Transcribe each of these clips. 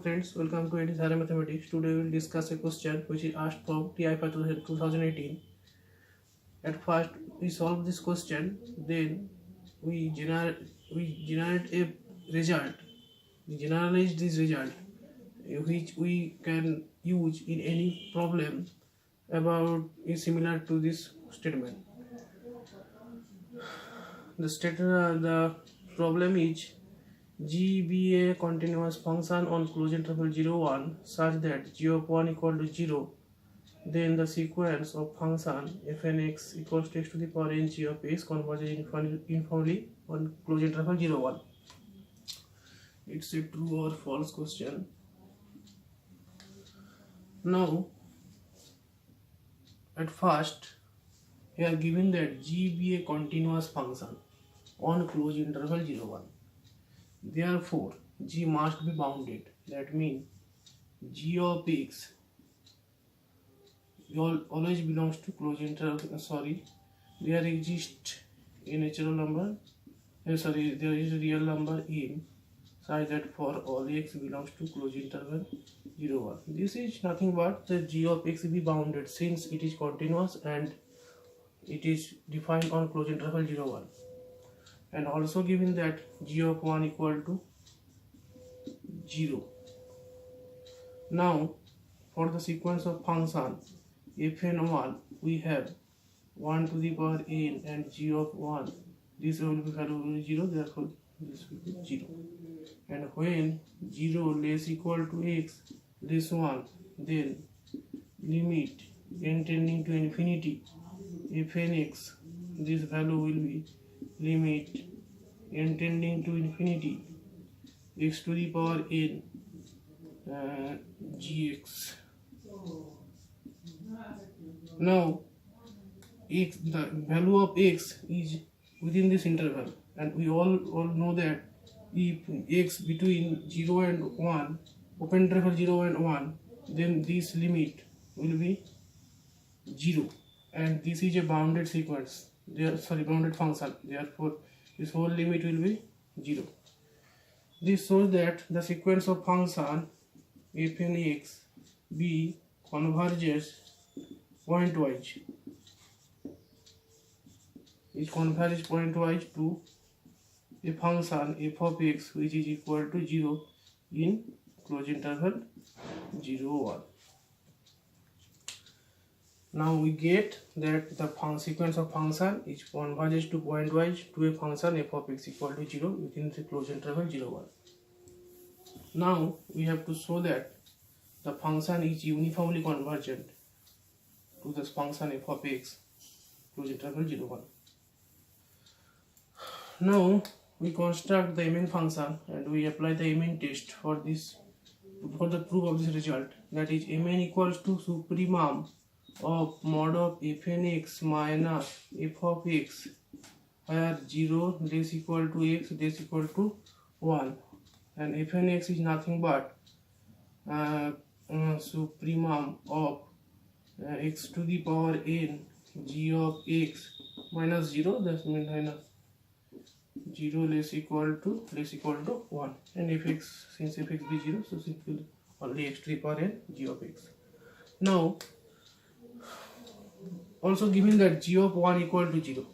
friends, welcome to TIFR Mathematics. Today we will discuss a question which is asked from TIFR 2018. At first we solve this question, then we generate a result. We generalize this result which we can use in any problem about is similar to this statement. The problem is G be a continuous function on closed interval 0, 1 such that g of 1 equal to 0. Then the sequence of function fnx equals to x to the power n g of x converges uniformly on closed interval 0, 1. It's a true or false question. Now, at first, we are given that g be a continuous function on closed interval 0, 1. Therefore, g must be bounded. That means g of x always belongs to closed interval. There exists a natural number. There is a real number m such that for all x belongs to closed interval 0, 1. This is nothing but the g of x be bounded since it is continuous and it is defined on closed interval 0, 1. And also given that g of 1 equal to 0. Now, for the sequence of function fn1, we have 1 to the power n and g of 1. This will be value will be 0, therefore this will be 0. And when 0 less equal to x less 1, then limit n tending to infinity fnx, this value will be limit n tending to infinity x to the power n gx. Now x, the value of x is within this interval, and we all know that if x between 0 and 1, open interval 0 and 1, then this limit will be 0, and this is a bounded sequence. Bounded function. Therefore, this whole limit will be 0. This shows that the sequence of function fnx be converges pointwise. It converges pointwise to a function f of x which is equal to 0 in closed interval 0, 1. Now we get that the sequence of function is converges to pointwise to a function f of x equal to 0 within the closed interval 0, 1. Now we have to show that the function is uniformly convergent to this function f of x closed interval 0, 1. Now we construct the main function and we apply the main test for the proof of this result. That is, mn equals to supremum of mod of fnx minus f of x, where 0 less equal to x less equal to 1, and fnx is nothing but supremum of x to the power n g of x minus 0, that means minus 0 less equal to 1, and fx, since fx be 0, so simply only x to the power n g of x. Now, also given that g of 1 equal to 0,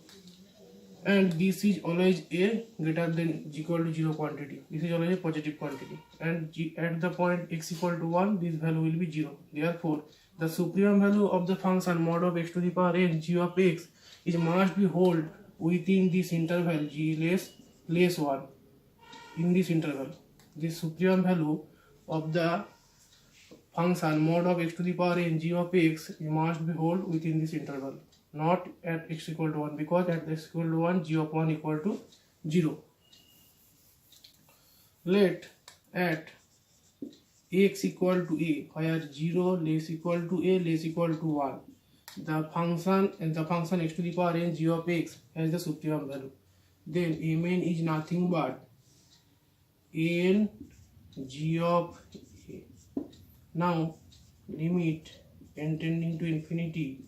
and this is always a greater than equal to 0 quantity. This is always a positive quantity, and at the point x equal to 1, this value will be 0. Therefore, the supremum value of the function mod of x to the power n g of x is must be held within this interval g less 1. In this interval, this supremum value of the function mod of x to the power n g of x must be held within this interval, not at x equal to 1, because at x equal to 1, g of 1 equal to 0. Let at x equal to a, where 0 less equal to a less equal to 1, the function x to the power n g of x has the supremum value. Then mn is nothing but n g of a. Now limit n tending to infinity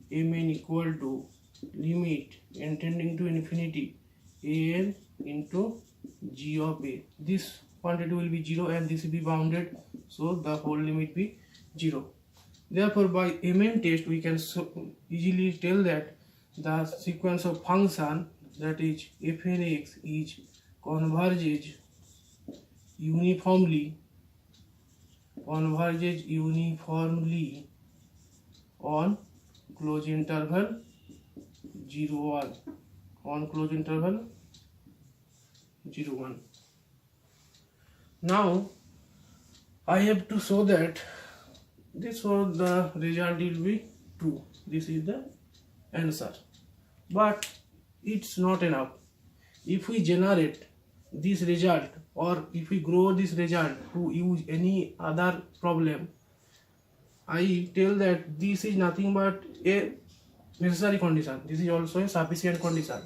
mn equal to limit n tending to infinity an into g of a. This quantity will be 0 and this will be bounded, so the whole limit be 0. Therefore, by MN test we can easily tell that the sequence of function, that is fnx, is converges uniformly on closed interval 0 1, on closed interval 0 1. Now I have to show that this was the result will be true. This is the answer, but it's not enough. If we generate this result, or if we grow this result to use any other problem, I tell that this is nothing but a necessary condition. This is also a sufficient condition.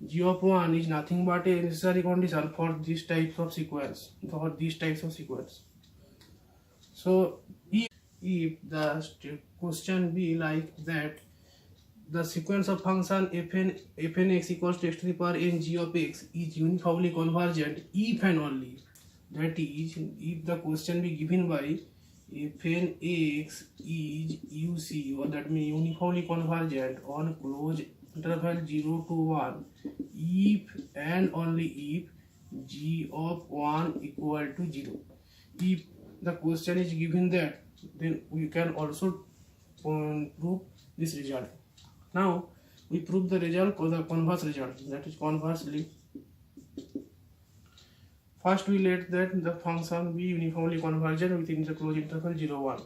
G of 1 is nothing but a necessary condition for these types of sequence. So if the question be like that, the sequence of function fnx equals to x to the power n g of x is uniformly convergent if and only, that is, if the question be given by fnx is UC, or that means uniformly convergent on closed interval 0 to 1, if and only if g of 1 equal to 0. If the question is given that, then we can also prove this result. Now we prove the result, or the converse result, that is conversely. First we let that the function be uniformly convergent within the closed interval 0 1.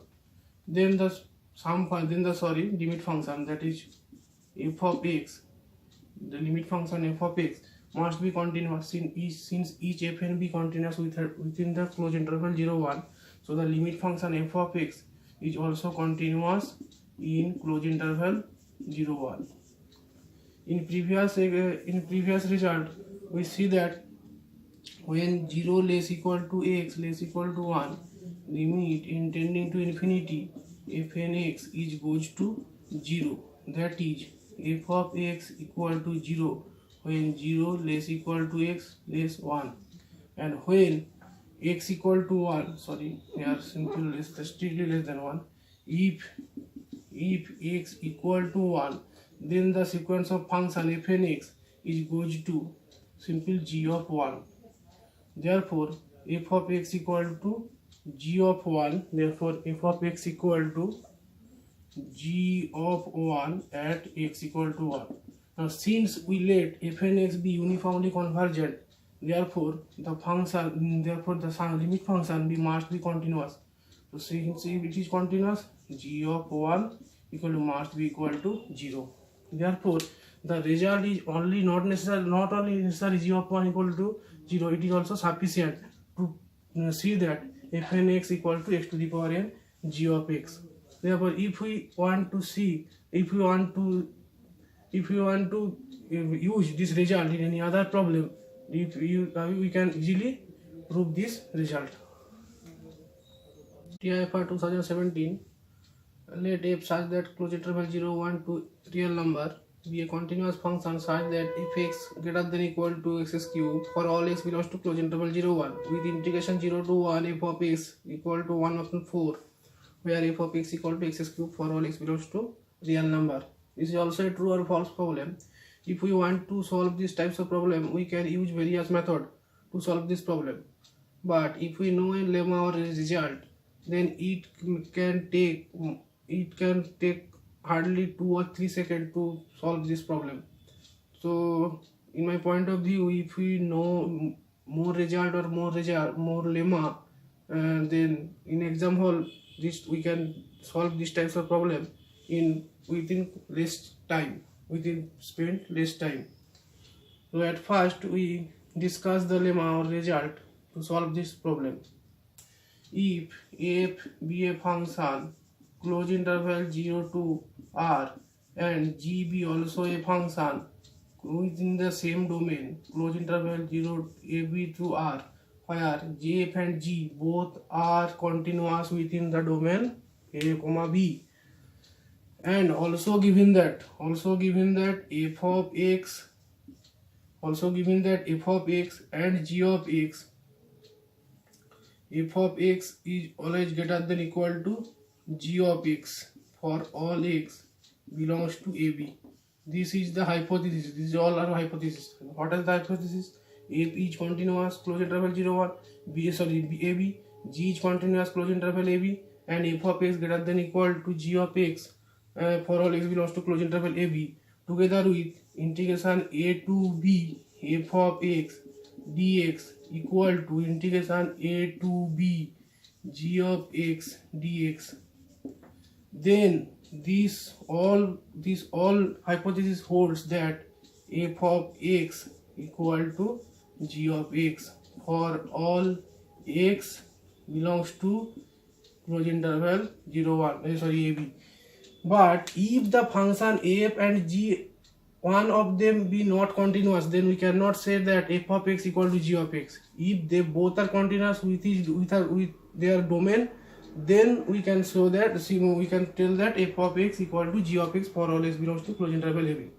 Then the limit function, that is f of x, the limit function f of x must be continuous since each fn be continuous within the closed interval 0 1. So the limit function f of x is also continuous in closed interval 0 1. In previous result we see that when 0 less equal to x less equal to 1, limit intending to infinity fnx is goes to 0, that is f of x equal to 0 when 0 less equal to x less 1, and when x equal to 1, sorry, here simple strictly less than 1, if x equal to 1, then the sequence of function fnx is goes to simple g of 1. Therefore f of x equal to g of 1, therefore f of x equal to g of 1 at x equal to 1. Now since we let fnx be uniformly convergent, therefore the limit function must be continuous. So since it is continuous, g of 1 must be equal to 0. Therefore the result is not only necessary g of 1 equal to 0, it is also sufficient to see that fnx equal to x to the power n g of x. Therefore if we want to use this result in any other problem, we can easily prove this result. TIFR 2017, let f such that closed interval 0 1 to real number be a continuous function such that if x greater than equal to x cube for all x belongs to closed interval 0 1 with integration 0 to 1 f of x equal to 1 upon 4, where f of x equal to x cube for all x belongs to real number. This is also a true or false problem. If we want to solve these types of problem, we can use various methods to solve this problem. But if we know a lemma or a result, then it can take hardly 2 or 3 seconds to solve this problem. So in my point of view, if we know more result or more lemma, then in exam hall we can solve these types of problem within spend less time. So at first we discuss the lemma or result to solve this problem. If f be a function closed interval 0 to r and g be also a function within the same domain closed interval 0 ab to r, where j, f and g both are continuous within the domain a comma b, and also given that f of x and g of x f of x is always greater than equal to g of x for all x belongs to AB. This is the hypothesis. This is all our hypothesis. What is the hypothesis? F is continuous, close interval 0 1. AB. G is continuous, close interval AB, and f of x greater than equal to g of x for all x belongs to close interval AB, together with integration a to b f of x dx equal to integration a to b g of x dx. Then this all hypothesis holds that f of x equal to g of x for all x belongs to close interval 0 1 AB. But if the function f and g, one of them be not continuous, then we cannot say that f of x equal to g of x. If they both are continuous with their domain, then we can show that, we can tell that f of x equal to g of x for all x belongs to close interval AB.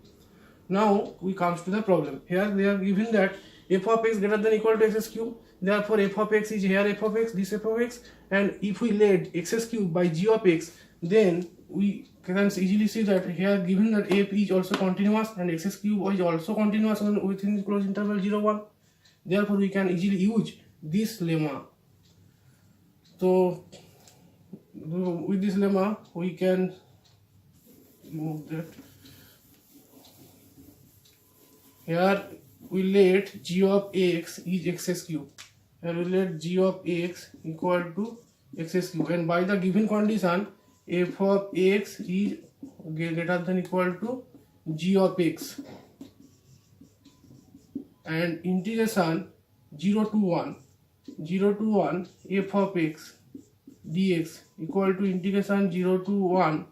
Now we comes to the problem. Here they are given that f of x greater than equal to x cube. Therefore f of x is here f of x, this f of x, and if we let x cube by g of x, then we can easily see that here given that f is also continuous and x cube is also continuous within the closed interval 0 1. Therefore we can easily use this lemma. So with this lemma we can remove that. Here we let g of x is x cube, and we let g of x equal to x cube, and by the given condition f of x is greater than equal to g of x, and integration 0 to 1 f of x dx equal to integration 0 to 1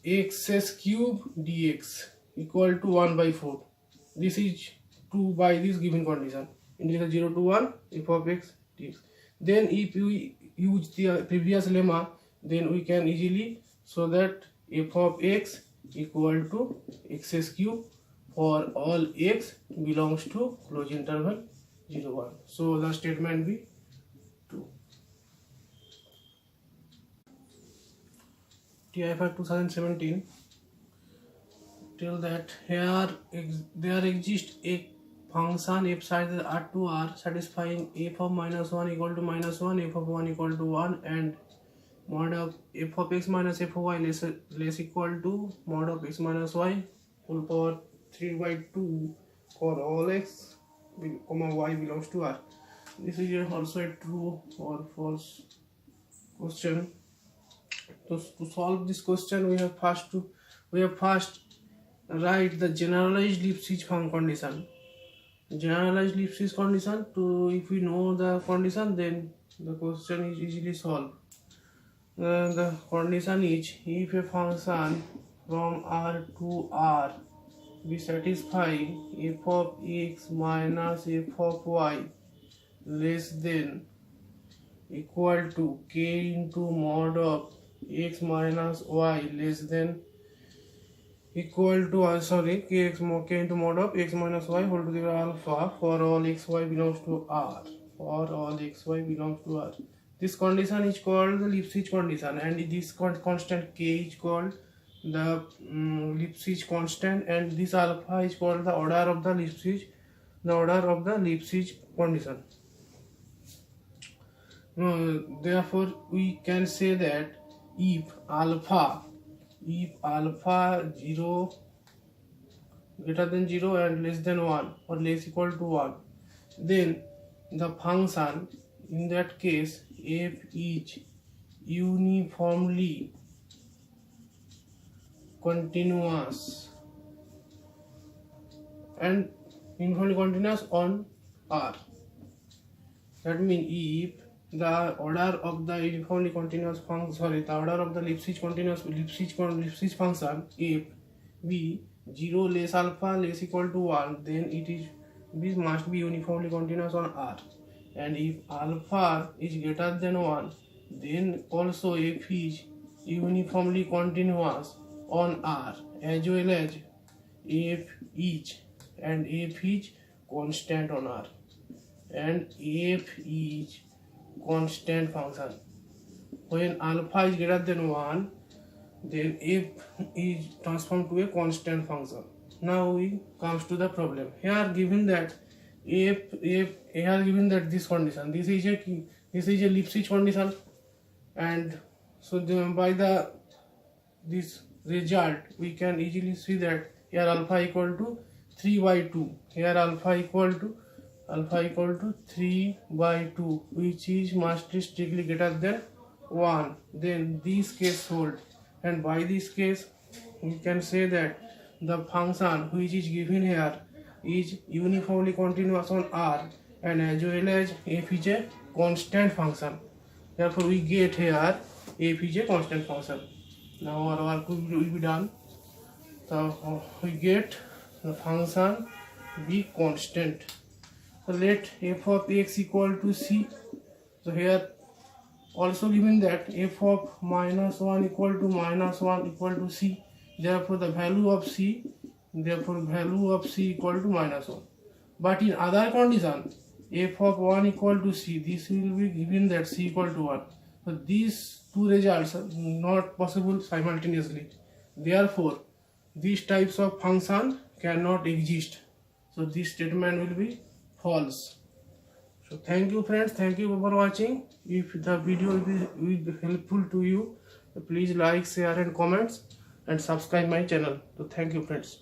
x cube dx equal to 1 by 4. This is true by this given condition, integration 0 to 1 f of x dx. Then if we use the previous lemma, then we can easily show that f of x equal to x cube for all x belongs to closed interval 0 1. So the statement be true. TIFR 2017 tell that here there exists a function f sizes r to r satisfying f of -1 equal to -1, f of 1 equal to 1, and mod of f of x minus f of y less equal to mod of x minus y whole power 3 by 2 for all x y belongs to r. This is also a true or false question. So to solve this question, we have first write the generalized Lipschitz condition. Generalized Lipschitz condition. To if we know the condition, then the question is easily solved. The condition is if a function from r to r be satisfying f of x minus f of y less than equal to k into mod of x minus y less than equal to k into mod of x minus y whole to the power alpha for all x y belongs to r. For all x y belongs to r. This condition is called the Lipschitz condition, and this constant k is called the Lipschitz constant, and this alpha is called the order of the Lipschitz condition. Therefore we can say that if alpha 0 greater than 0 and less than 1 or less equal to 1, then the function in that case f is uniformly continuous and uniformly continuous on R. That means if the order of the uniformly continuous function, the order of the Lipschitz function if be 0 less alpha less equal to 1, then this must be uniformly continuous on R. And if alpha is greater than 1, then also f is uniformly continuous on R, as well as f is constant on R and f is constant function. When alpha is greater than 1, then f is transformed to a constant function. Now we comes to the problem. Here given that this condition, this is a Lipschitz condition, and so by this result we can easily see that here alpha equal to 3 by 2. Here alpha equal to 3 by 2, which is must be strictly greater than 1. Then this case hold, and by this case we can say that the function which is given here is uniformly continuous on R, and as well as f is a constant function. Therefore we get here f is a constant function. Now our work will be done. So we get the function be constant. So let f of x equal to c. So here also given that f of -1 equal to c. Therefore the value of c equal to -1. But in other condition, f of 1 equal to c, this will be given that c equal to 1. So these two results are not possible simultaneously. Therefore these types of function cannot exist. So this statement will be false. So thank you friends, thank you for watching. If the video will be helpful to you, please like, share and comments and subscribe my channel. So thank you friends.